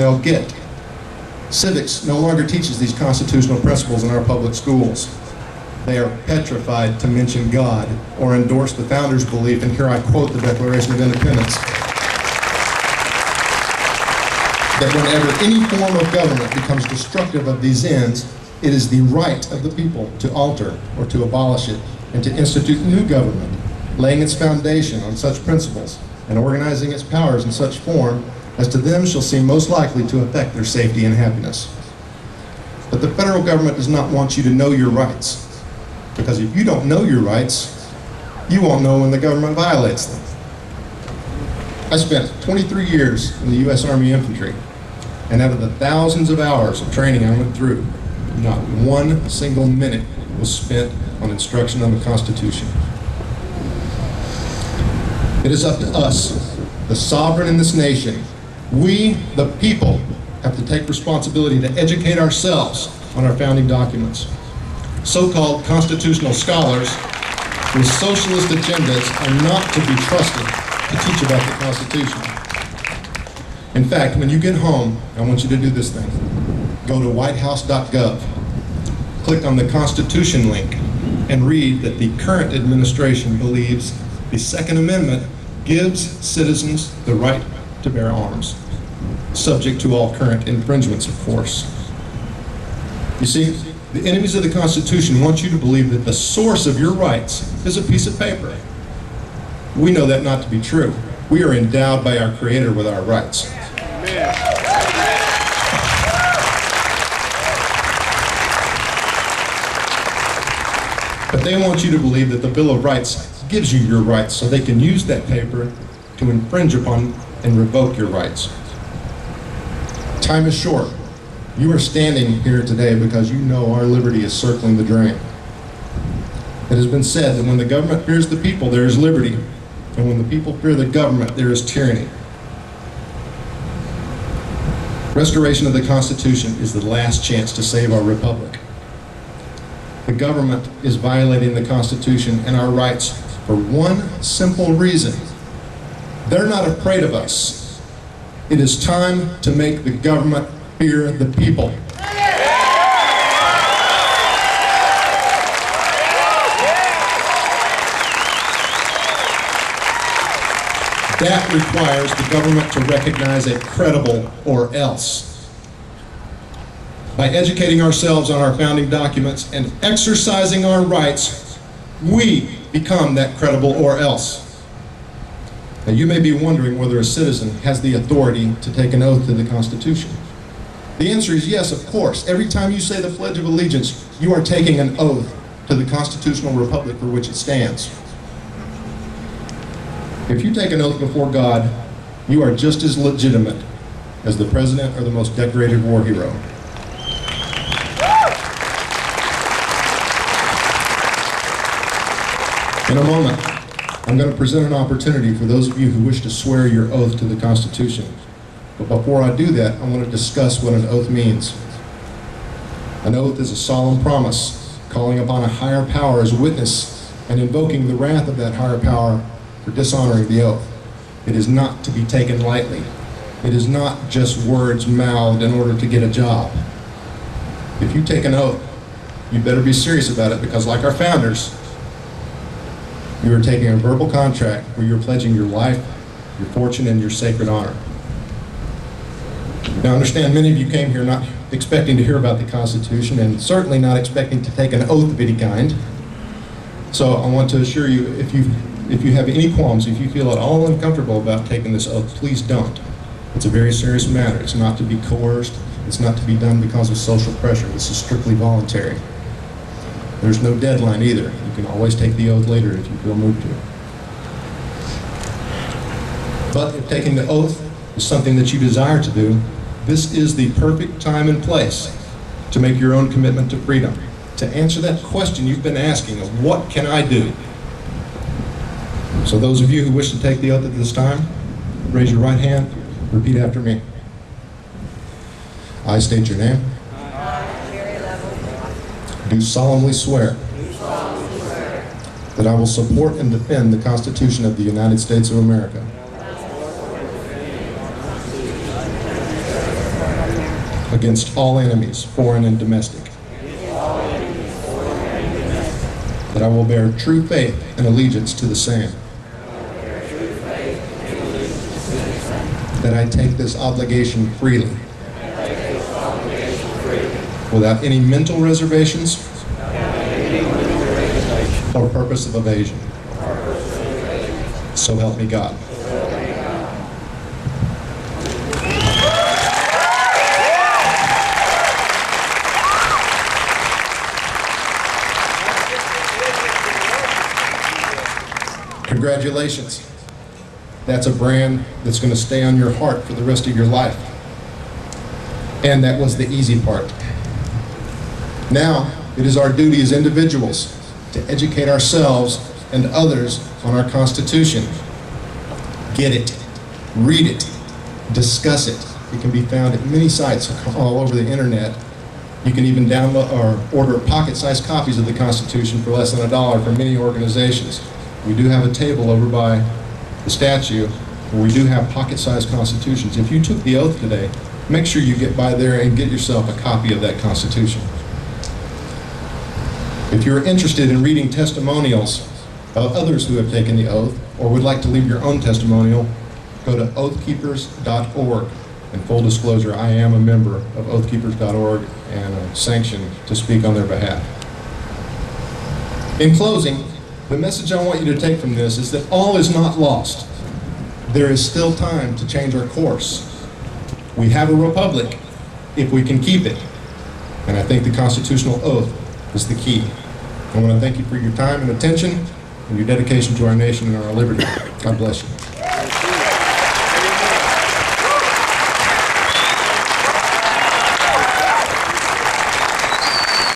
they'll get. Civics no longer teaches these constitutional principles in our public schools. They are petrified to mention God or endorse the founders' belief, and here I quote the Declaration of Independence, that whenever any form of government becomes destructive of these ends, it is the right of the people to alter or to abolish it and to institute new government, laying its foundation on such principles and organizing its powers in such form as to them shall seem most likely to affect their safety and happiness. But the federal government does not want you to know your rights, because if you don't know your rights, you won't know when the government violates them. I spent 23 years in the U.S. Army Infantry, and out of the thousands of hours of training I went through, not one single minute was spent on instruction on the Constitution. It is up to us, the sovereign in this nation. We, the people, have to take responsibility to educate ourselves on our founding documents. So-called constitutional scholars with socialist agendas are not to be trusted to teach about the Constitution. In fact, when you get home, I want you to do this thing. Go to whitehouse.gov, click on the Constitution link, and read that the current administration believes the Second Amendment gives citizens the right to bear arms, subject to all current infringements, of course. You see, the enemies of the Constitution want you to believe that the source of your rights is a piece of paper. We know that not to be true. We are endowed by our Creator with our rights. But they want you to believe that the Bill of Rights gives you your rights so they can use that paper to infringe upon and revoke your rights. Time is short. You are standing here today because you know our liberty is circling the drain. It has been said that when the government fears the people, there is liberty, and when the people fear the government, there is tyranny. Restoration of the Constitution is the last chance to save our republic. The government is violating the Constitution and our rights for one simple reason. They're not afraid of us. It is time to make the government fear the people. That requires the government to recognize a credible or else. By educating ourselves on our founding documents and exercising our rights, we become that credible or else. Now, you may be wondering whether a citizen has the authority to take an oath to the Constitution. The answer is yes, of course. Every time you say the Pledge of Allegiance, you are taking an oath to the constitutional republic for which it stands. If you take an oath before God, you are just as legitimate as the president or the most decorated war hero. In a moment, I'm going to present an opportunity for those of you who wish to swear your oath to the Constitution. But before I do that, I want to discuss what an oath means. An oath is a solemn promise, calling upon a higher power as witness and invoking the wrath of that higher power for dishonoring the oath. It is not to be taken lightly. It is not just words mouthed in order to get a job. If you take an oath, you better be serious about it, because like our founders, you are taking a verbal contract where you're pledging your life, your fortune, and your sacred honor. Now, understand, many of you came here not expecting to hear about the Constitution, and certainly not expecting to take an oath of any kind. So I want to assure you, if you have any qualms, if you feel at all uncomfortable about taking this oath, please don't. It's a very serious matter. It's not to be coerced. It's not to be done because of social pressure. This is strictly voluntary. There's no deadline either. You can always take the oath later if you feel moved to. But if taking the oath is something that you desire to do, this is the perfect time and place to make your own commitment to freedom, to answer that question you've been asking of what can I do? So those of you who wish to take the oath at this time, raise your right hand, repeat after me. I state your name. Do solemnly swear that I will support and defend the Constitution of the United States of America against all enemies, foreign and domestic, that I will bear true faith and allegiance to the same, that I take this obligation freely, without any mental reservations or purpose of evasion. So help me God. Congratulations. That's a brand that's going to stay on your heart for the rest of your life. And that was the easy part. Now, it is our duty as individuals to educate ourselves and others on our Constitution. Get it, read it, discuss it. It can be found at many sites all over the internet. You can even download or order pocket-sized copies of the Constitution for less than $1 from many organizations. We do have a table over by the statue where we do have pocket-sized constitutions. If you took the oath today, make sure you get by there and get yourself a copy of that Constitution. If you're interested in reading testimonials of others who have taken the oath or would like to leave your own testimonial, go to oathkeepers.org. And full disclosure, I am a member of oathkeepers.org and sanctioned to speak on their behalf. In closing, the message I want you to take from this is that all is not lost. There is still time to change our course. We have a republic if we can keep it. And I think the constitutional oath is the key. I want to thank you for your time and attention and your dedication to our nation and our liberty. God bless you.